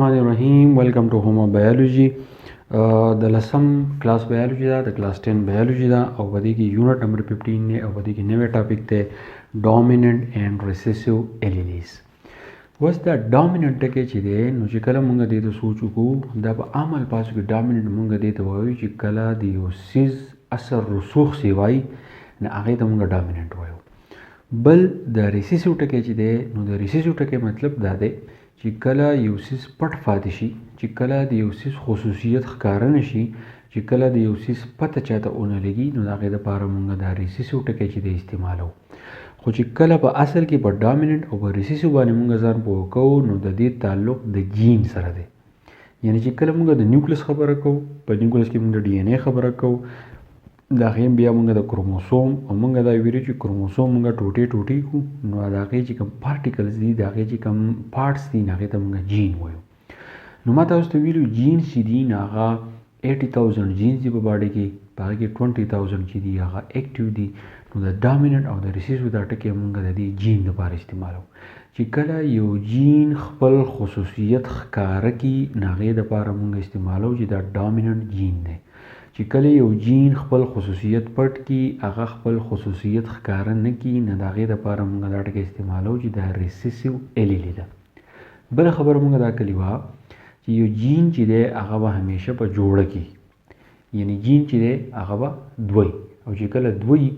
الرحمن الرحیم. ویلکم ټو هوم بایولوژي. د لسم کلاس بایولوژي دا د کلاس 10 بایولوژي دا او په دې کې یونټ نمبر 15 نه او په دې کې نوې ټاپک ته ډومیننٹ اینڈ ریسیسیو الیلیز. وس دا ډومیننٹ ټکی چې دی نو چې کله مونږ دې ته سوچ وکړو دا په عام الفاظو کې ډومیننٹ مونږ دې ته وایو چې کله د یو څیز اثر رسوخ سیوای نه هغې ته مونږ ډومیننٹ وایو. بل د ریسیسیو ټکی چې دی نو د ریسیسیو ټکی مطلب دا دی چې کله یو څیز پټ پاتې شي، چې کله د یو څیز خصوصیت ښکاره نه شي، چې کله د یو څیز پته چاته ونه لګي نو د هغې دپاره مونږ دا ریسیسیو ټکی چې دی استعمالو. خو چې کله په اصل کې په ډومیننٹ او په ریسیسیو باندې مونږ ځان پوه کوو نو د دې تعلق د جین سره دی. یعنی چې کله مونږ د نیوکلس خبره کوو، په نیوکلس کې مونږ د ډي ان اے خبره کوو، د هغې بیا مونږ د کروموسوم او مونږ دا ویلو چې کروموسوم مونږ ټوټې ټوټې کړو نو د هغې چې کوم پارټیکلز دي د هغې چې کوم پارټس دي نو هغې ته مونږ جین وایو. نو ما تاسو ته ویلو جینز چې دي نو هغه 80,000 جینز دي په باډي کې، په هغې کې 20,000 چې دي هغه ایکټیو دي. نو د ډومیننٹ او د ریسیسیو دا ټکی مونږ د دې جین لپاره استعمالو. چې کله یو جین خپل خصوصیت ښکاره کړي نو هغې دپاره مونږ استعمالو چې دا ډومیننٹ جین دی. چې کله یو جین خپل خصوصیت پټ کړي، هغه خپل خصوصیت ښکاره نه کړي نو د هغې دپاره مونږ دا ټکی استعمالو چې دا ریسیسیو الیلی ده. بله خبره مونږ دا کړې وه چې یو جین چې دی هغه به همیشه په جوړه کې، یعنی جین چې دی هغه به دوی، او چې کله دوی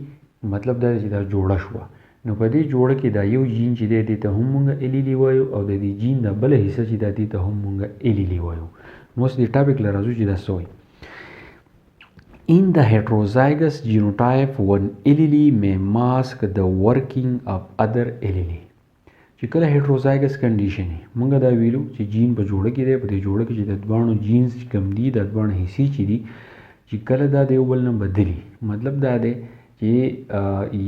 مطلب دا چې دا جوړه شوه نو په دې جوړه کې دا یو جین چې دی دې ته هم مونږ الیلی وایو او د دې جین دا بله حصه چې دا دې ته هم مونږ الیلی وایو. نو اوس دې ټاپک له راځو چې دا څه وایي. In the heterozygous genotype, one allele may mask the working of other allele. چې کله heterozygous condition مونږ دا ویلو چې جین په جوړه کې دی، په دې جوړه کې چې د دواړو جینز کم دي، د دواړو حصې چې دي چې کله دا د یو بل نه بدلي، مطلب دا دی چې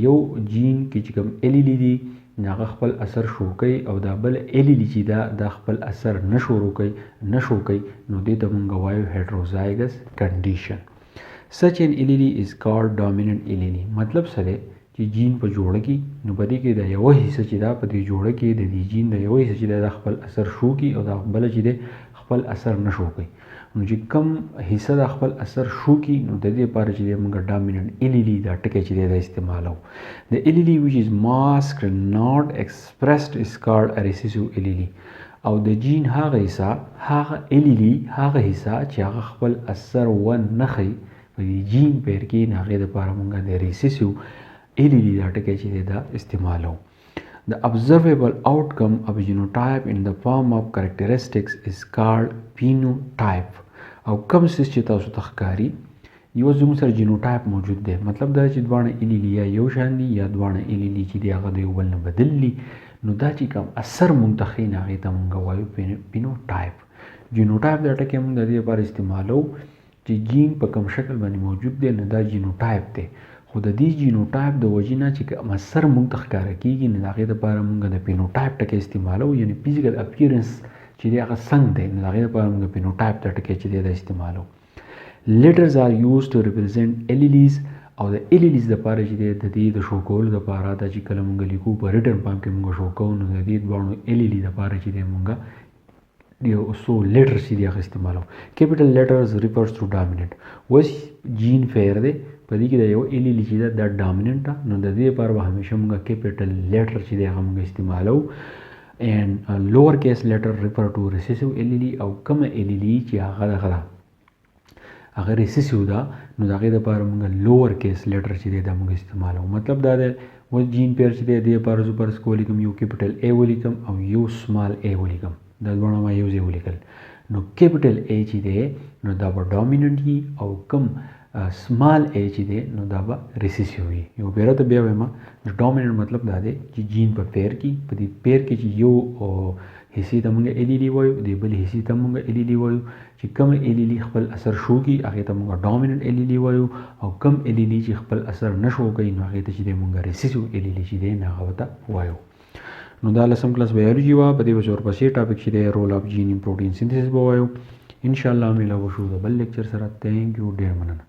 یو جین کې چې کوم الیلی دي هغه خپل اثر شو کوي او دا بل الیلی چې دا خپل اثر نه شو کوي نو دې ته مونږ وایو heterozygous condition. Such an allele is called dominant allele. مطلب څه دی چې جین په جوړه کې نو په دې کې د یوه حصه چې دا په دې جوړه کې د دې جین د یوه حصه چې دا خپل اثر شو کوي او دا بله چې دی خپل اثر نه شو کوي. نو چې کم حصه دا خپل اثر شو کوي نو د دې لپاره چې دی موږ ډومیننٹ الیلی دا ټکی چې دی دا استعمالو. The allele which is masked not expressed is called a recessive allele. او د جین هغه حصه، هغه الیلی، هغه حصه چې هغه خپل اثر ونه ښیي په دې جین پیر کې نو هغې دپاره مونږ د ریسیسیو الیلی دا ټکی چې دی دا استعمالو. The observable outcome of genotype in the form of characteristics is called phenotype. او کوم څیز چې تاسو ته ښکاري یو زموږ سره جینوټایپ موجود دی، مطلب دا چې دواړه الیلی یا یو شان دي یا دواړه الیلی چې دی هغه د یو بل نه بدل دي نو دا چې کوم اثر مونږ ته ښیي نو هغې ته مونږ وایو فینوټایپ. جینوټایپ دا ټکی مونږ د دې لپاره استعمالو چې جین په کوم شکل باندې موجود دی نو دا جینوټایپ دی. خو د دې جینوټایپ د وجې نه چې کوم اثر مونږ ته ښکاره کېږي نو د هغې دپاره مونږ د فینوټایپ ټکی استعمالو، یعنی فزیکل اپیرنس چې دی هغه څنګه دی نو د هغې دپاره مونږ فینوټایپ دا ټکی چې دی دا استعمالو. Letters are used to represent alleles او د الیلیز دپاره چې دی د دې د شو کولو دپاره دا چې کله مونږ لیکو په ریټن فارم کې مونږ شو کوو نو د دې دواړو الیلی دپاره چې دی مونږ یو څو لیټرز چې دی هغه استعمالو. کیپیټل لیټرز ریفرز ټو ډومیننٹ. اوس جین فیر دی په دې کې د یو الیلی چې ده دا ډومیننٹ ده نو د دې لپاره به همیشه مونږ کیپیټل لیټر چې دی هغه مونږ استعمالو. اینډ لوور کیس لیټر ریفر ټو ریسیسیو الیلی او کومه الیلی چې هغه دغه ده هغه ریسیسیو ده نو د هغې دپاره مونږ لوور کیس لیټر چې دی دا مونږ استعمالو. مطلب دا دی اوس جین پیر چې دی دې لپاره زه فرض که ولیکم یو کیپیټل ای ولیکم او یو سمال ای ولیکم، دا دواړه ما یو ځای ولیکل نو کیپیټل ای چې دی نو دا به ډومیننٹ وي او کم سمال ای چې دی نو دا به ریسیسیو وي. یو پیره ته بیا وایم ډومیننٹ مطلب دا دی چې جین په پیر کې، په دې پیر کې چې یو حصې ته مونږ الیلی وایو، دې بل حصې ته مونږ الیلی وایو. چې کم الیلی خپل اثر شو کړي هغې ته مونږ ډومیننٹ الیلی وایو او کم الیلی چې خپل اثر نه شو کوي نو هغې ته چې دی مونږ ریسیسیو الیلی چې دی نو هغه ته وایو. نو دا لسم کلاس بایولوژي وه، په دې به ورپسې ټاپک چې دی رول آف جین ان پروټین سینتھیسس به وایو. انشاءالله میلاو شو د بل لیکچر سره. تھینک یو، ډېر مننه.